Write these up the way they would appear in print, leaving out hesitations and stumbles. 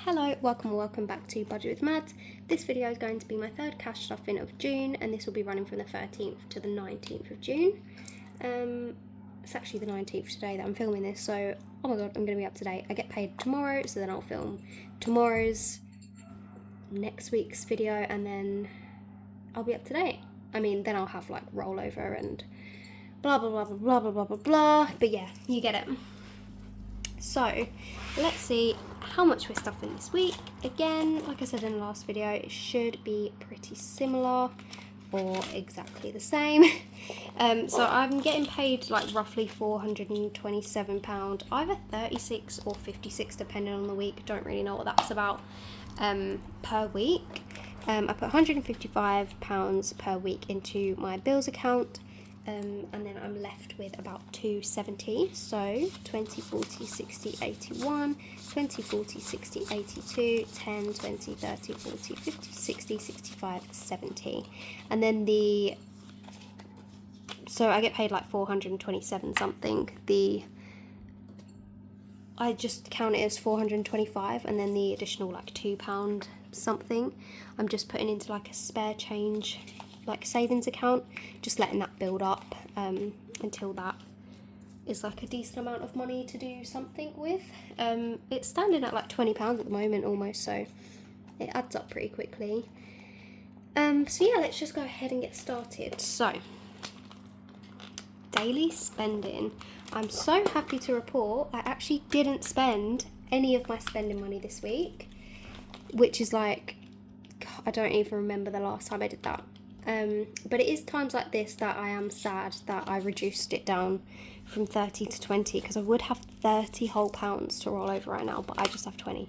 Hello, welcome back to Budget with Mads. This video is going to be my third cash stuffing of June, and this will be running from the 13th to the 19th of June. It's actually the 19th today that I'm filming this, so oh my god, I'm going to be up to date. I get paid tomorrow, so then I'll film tomorrow's next week's video, and then I'll be up to date. I mean, then I'll have like rollover and blah blah blah blah blah blah blah blah blah, but yeah, you get it. So let's see how much we're stuffing this week. Again, like I said in the last video, it should be pretty similar or exactly the same. So I'm getting paid like roughly £427, either 36 or 56 depending on the week. Don't really know what that's about per week. I put £155 per week into my bills account. And then I'm left with about 270, so 20, 40, 60, 81, 20, 40, 60, 82, 10, 20, 30, 40, 50, 60, 65, 70. And then so I get paid like 427 something. I just count it as 425, and then the additional like £2 something I'm just putting into like a spare change like savings account, just letting that build up until that is like a decent amount of money to do something with. It's standing at like £20 at the moment almost, so it adds up pretty quickly. So yeah, let's just go ahead and get started. So daily spending. I'm so happy to report I actually didn't spend any of my spending money this week, which is like, I don't even remember the last time I did that. But it is times like this that I am sad that I reduced it down from 30 to 20, because I would have 30 whole pounds to roll over right now, but I just have 20.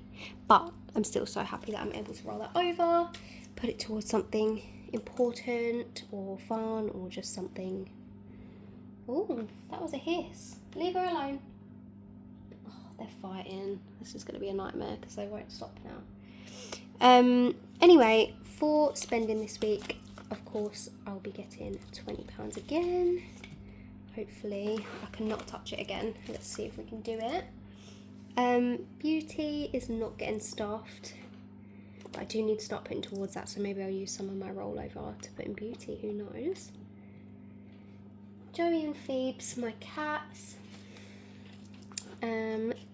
But I'm still so happy that I'm able to roll that over, put it towards something important or fun or just something. Oh, that was a hiss. Leave her alone. Oh, they're fighting. This is going to be a nightmare because they won't stop now. Anyway, for spending this week, of course, I'll be getting £20 again. Hopefully, I can not touch it again. Let's see if we can do it. Beauty is not getting stuffed, but I do need to start putting towards that, so maybe I'll use some of my rollover to put in beauty, who knows. Joey and Phoebes, my cats,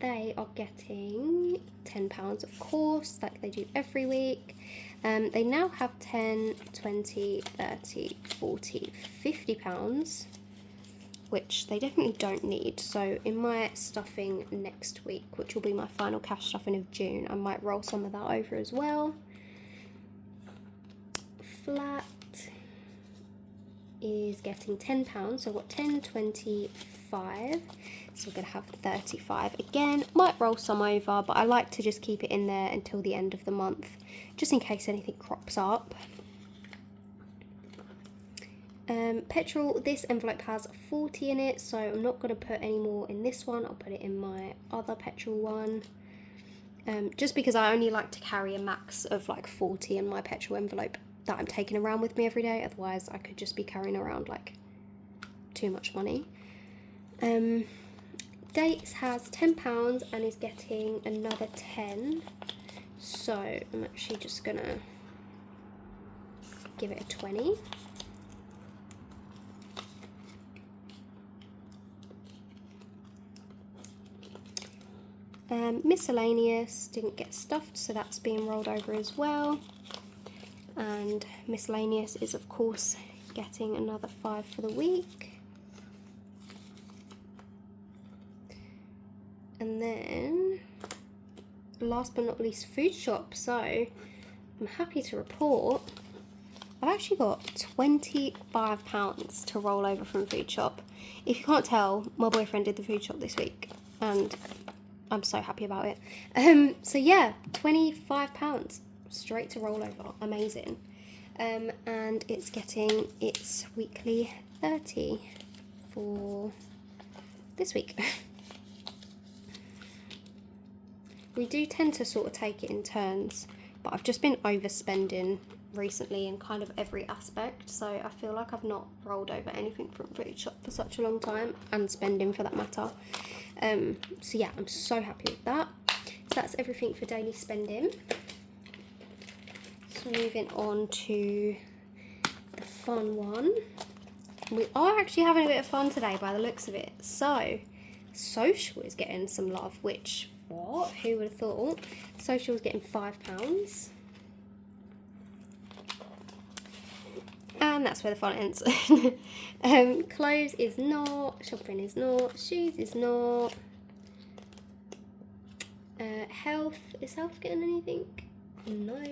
they are getting £10, of course, like they do every week. They now have 10, 20, 30, 40, £50, which they definitely don't need. So in my stuffing next week, which will be my final cash stuffing of June, I might roll some of that over as well. Flat is getting £10, so I've got 10, 25, so we're going to have 35 again. Might roll some over, but I like to just keep it in there until the end of the month, just in case anything crops up. Petrol, this envelope has 40 in it, so I'm not going to put any more in this one. I'll put it in my other petrol one, just because I only like to carry a max of like 40 in my petrol envelope that I'm taking around with me every day. Otherwise I could just be carrying around like too much money. Dates has £10 and is getting another 10, so I'm actually just gonna give it a 20. Miscellaneous didn't get stuffed, so that's being rolled over as well. And miscellaneous is of course getting another 5 for the week. And then last but not least, food shop. So I'm happy to report I've actually got £25 to roll over from food shop. If you can't tell, my boyfriend did the food shop this week and I'm so happy about it. So yeah, £25 straight to roll over. Amazing. And it's getting its weekly 30 for this week. We do tend to sort of take it in turns, but I've just been overspending recently in kind of every aspect, so I feel like I've not rolled over anything from food shop for such a long time, and spending for that matter. So yeah, I'm so happy with that. So that's everything for daily spending. So moving on to the fun one. We are actually having a bit of fun today by the looks of it. So, social is getting some love, which, what? Who would have thought? Social is getting £5. And that's where the fun ends. Clothes is not, shopping is not, shoes is not. Health, is health getting anything? No.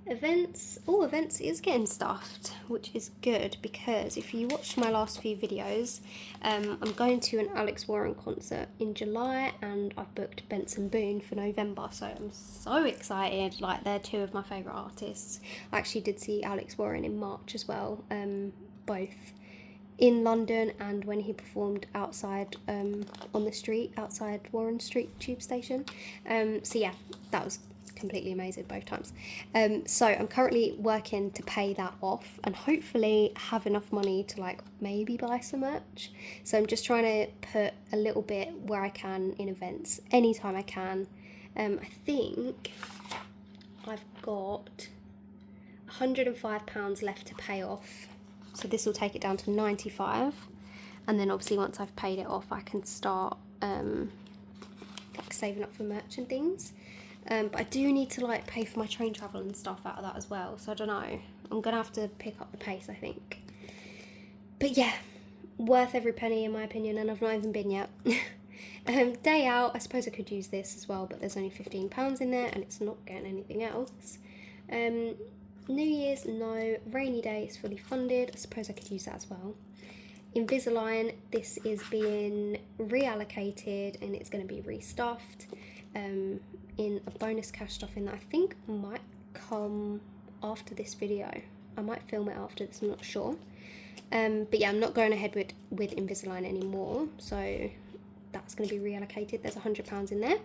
Events, oh, events is getting stuffed, which is good because if you watched my last few videos, I'm going to an Alex Warren concert in July and I've booked Benson Boone for November, so I'm so excited. Like, they're two of my favourite artists. I actually did see Alex Warren in March as well, both in London and when he performed outside on the street, outside Warren Street tube station. So yeah, that was completely amazing both times. So I'm currently working to pay that off and hopefully have enough money to like maybe buy some merch. So I'm just trying to put a little bit where I can in events anytime I can. I think I've got £105 left to pay off, so this will take it down to 95, and then obviously once I've paid it off I can start like saving up for merch and things. But I do need to like pay for my train travel and stuff out of that as well, so I don't know, I'm gonna have to pick up the pace, I think. But yeah, worth every penny in my opinion, and I've not even been yet. Day out, I suppose I could use this as well, but there's only £15 in there and it's not getting anything else. New Year's, no. Rainy day is fully funded, I suppose I could use that as well. Invisalign, this is being reallocated and it's going to be restuffed in a bonus cash stuffing that I think might come after this video. I might film it after this, I'm not sure. But yeah, I'm not going ahead with Invisalign anymore, so that's going to be reallocated. There's £100 in there.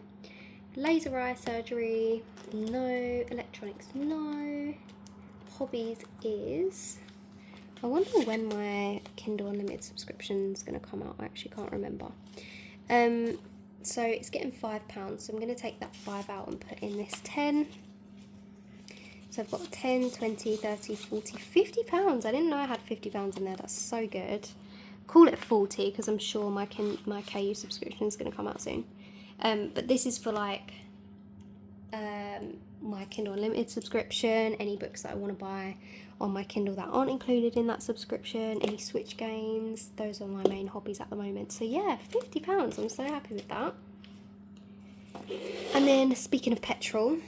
Laser eye surgery, no. Electronics, no. Hobbies is, I wonder when my Kindle Unlimited subscription is going to come out. I actually can't remember. So it's getting £5, so I'm going to take that 5 out and put in this 10. So I've got 10, 20, 30, 40, £50. I didn't know I had £50 in there. That's so good. Call it 40 because I'm sure my KU subscription is going to come out soon. But this is for like my Kindle Unlimited subscription, any books that I want to buy on my Kindle that aren't included in that subscription, any Switch games. Those are my main hobbies at the moment. So yeah, £50, I'm so happy with that. And then speaking of petrol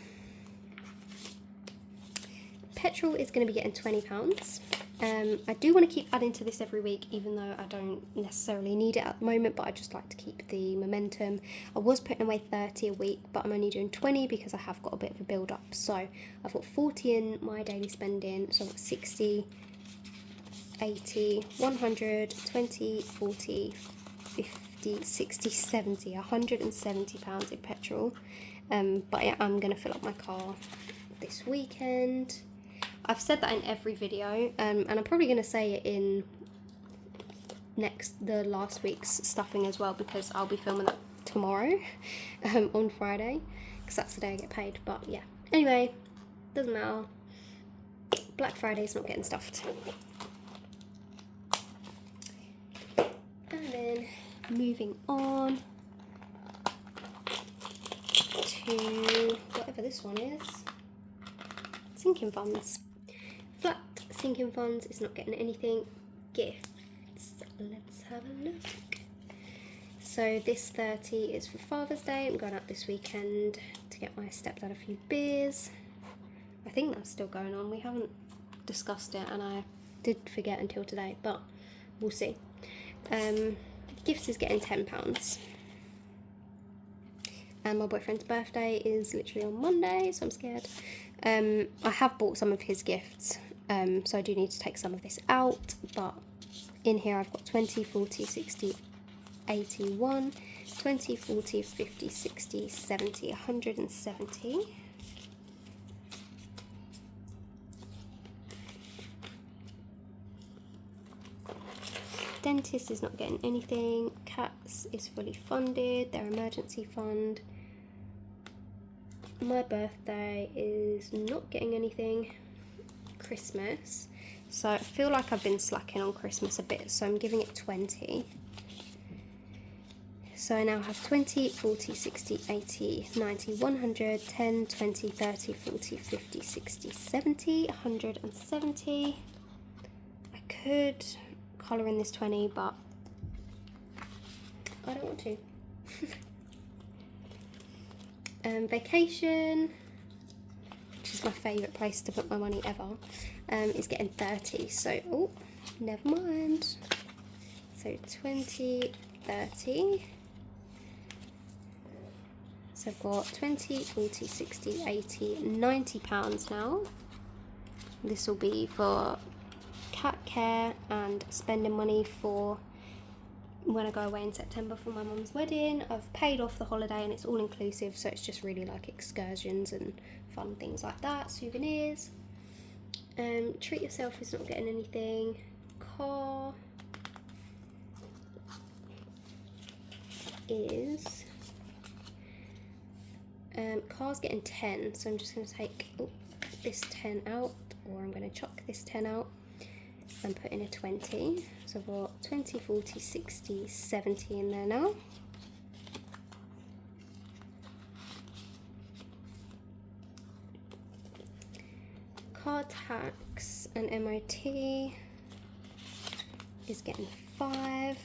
is going to be getting £20. I do want to keep adding to this every week, even though I don't necessarily need it at the moment, but I just like to keep the momentum. I was putting away 30 a week, but I'm only doing 20 because I have got a bit of a build up. So I've got 40 in my daily spending, so I've got 60, 80, 100, 20, 40, 50, 60, 70, £170 in petrol. But yeah, I'm going to fill up my car this weekend. I've said that in every video, and I'm probably going to say it in the last week's stuffing as well, because I'll be filming that tomorrow on Friday, because that's the day I get paid. But yeah, anyway, doesn't matter. Black Friday's not getting stuffed. And then moving on to whatever this one is, sinking funds. Flat sinking funds is not getting anything. Gifts, let's have a look. So this 30 is for Father's Day. I'm going out this weekend to get my stepdad a few beers. I think that's still going on. We haven't discussed it and I did forget until today, but we'll see. Gifts is getting £10. And my boyfriend's birthday is literally on Monday, so I'm scared. I have bought some of his gifts, so I do need to take some of this out, but in here I've got 20, 40, 60, 81, 20, 40, 50, 60, 70, 170. Dentist is not getting anything. Cats is fully funded, their emergency fund. my birthday is not getting anything. Christmas, so I feel like I've been slacking on Christmas a bit, so I'm giving it 20. So I now have 20, 40, 60, 80, 90, 100, 10, 20, 30, 40, 50, 60, 70, 170. I could colour in this 20, but I don't want to. Vacation, which is my favourite place to put my money ever, is getting 30, so, oh, never mind. So 20, 30. So I've got 20, 40, 60, 80, 90 pounds now. This will be for cat care and spending money for when I go away in September for my mum's wedding. I've paid off the holiday and it's all inclusive, so it's just really like excursions and fun things like that, souvenirs. Treat yourself is not getting anything. Car is car's getting 10, so I'm just going to take this 10 out, or I'm going to chuck this 10 out and put in a 20. So I've got 20, 40, 60, 70 in there now. Car tax and MOT is getting 5.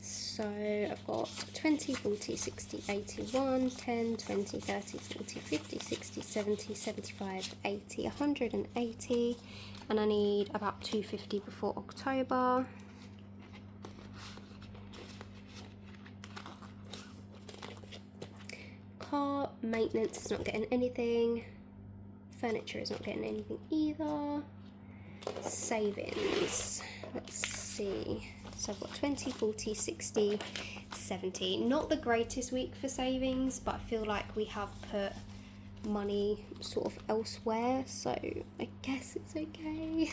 So I've got 20, 40, 60, 81, 10, 20, 30, 40, 50, 60, 70, 75, 80, 180, and I need about 250 before October. Car maintenance is not getting anything. Furniture is not getting anything either. Savings, let's see. So I've got 20, 40, 60, 70. Not the greatest week for savings, but I feel like we have put money sort of elsewhere, so I guess it's okay.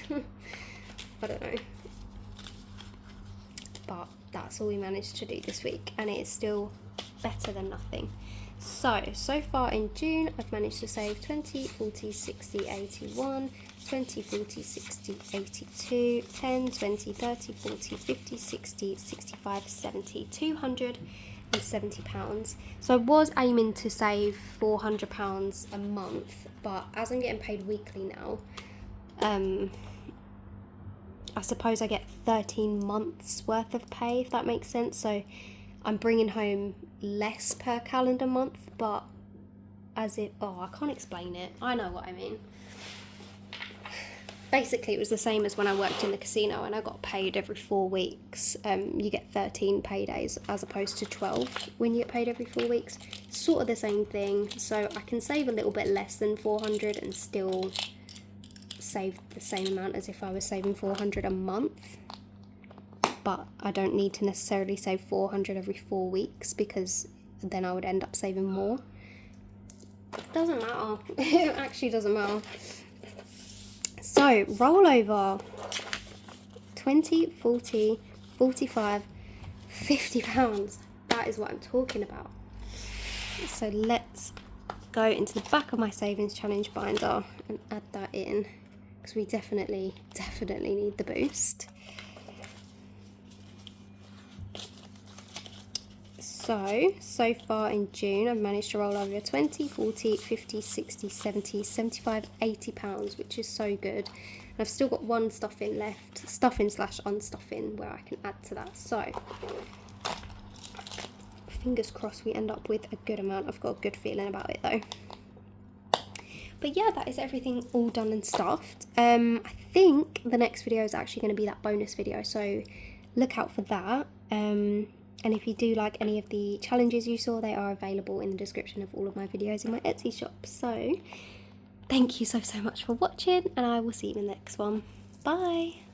I don't know. But that's all we managed to do this week, and it is still better than nothing. So far in June, I've managed to save 20, 40, 60, 81, 20, 40, 60, 82, 10, 20, 30, 40, 50, 60, 65, 70, £270. So I was aiming to save £400 a month, but as I'm getting paid weekly now, I suppose I get 13 months worth of pay, if that makes sense. So I'm bringing home less per calendar month, but as if, I can't explain it. I know what I mean. Basically, it was the same as when I worked in the casino and I got paid every 4 weeks. You get 13 paydays as opposed to 12 when you get paid every 4 weeks. Sort of the same thing. So I can save a little bit less than 400 and still save the same amount as if I was saving 400 a month. But I don't need to necessarily save 400 every 4 weeks, because then I would end up saving more. It doesn't matter. It actually doesn't matter. So, rollover 20, 40, 45, £50. That is what I'm talking about. So let's go into the back of my savings challenge binder and add that in, because we definitely need the boost. So far in June, I've managed to roll over 20, 40, 50, 60, 70, 75, £80, which is so good. And I've still got one stuffing left, stuffing/unstuffing, where I can add to that. So, fingers crossed we end up with a good amount. I've got a good feeling about it though. But yeah, that is everything all done and stuffed. I think the next video is actually going to be that bonus video, so look out for that. And if you do like any of the challenges you saw, they are available in the description of all of my videos in my Etsy shop. So thank you so much for watching, and I will see you in the next one. Bye!